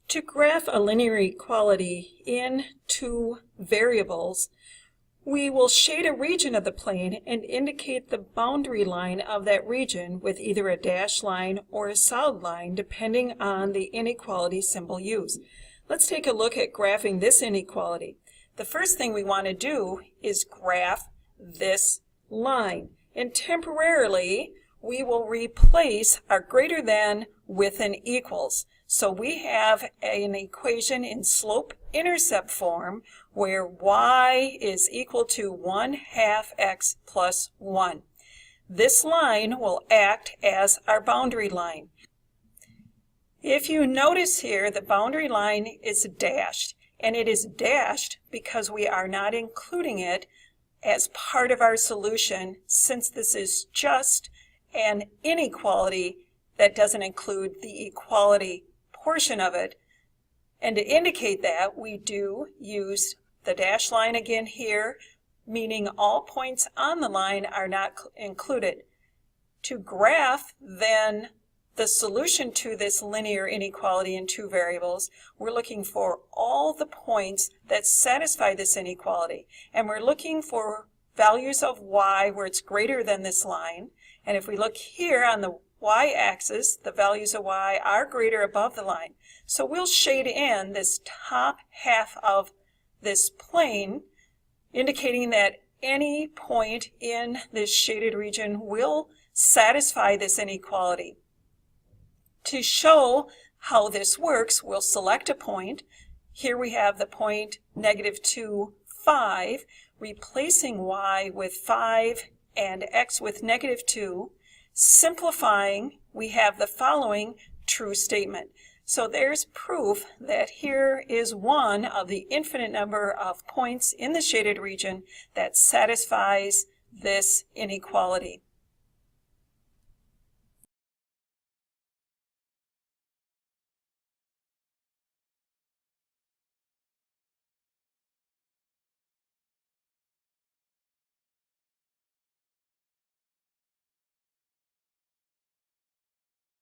To graph a linear equality in two variables, we will shade a region of the plane and indicate the boundary line of that region with either a dashed line or a solid line depending on the inequality symbol used. Let's take a look at graphing this inequality. The first thing we want to do is graph this line, and temporarily we will replace our greater than with an equals. So we have an equation in slope-intercept form where y is equal to 1/2 x plus 1. This line will act as our boundary line. If you notice here, the boundary line is dashed, and it is dashed because we are not including it as part of our solution, since this is just an inequality that doesn't include the equality portion of it. And to indicate that, we do use the dashed line again here, meaning all points on the line are not included. To graph then the solution to this linear inequality in two variables, we're looking for all the points that satisfy this inequality, and we're looking for values of y where it's greater than this line. And if we look here on the y-axis, the values of y are greater above the line. So we'll shade in this top half of this plane, indicating that any point in this shaded region will satisfy this inequality. To show how this works, we'll select a point. Here we have the point -2, 5, replacing y with 5 and x with -2. Simplifying, we have the following true statement. So there's proof that here is one of the infinite number of points in the shaded region that satisfies this inequality.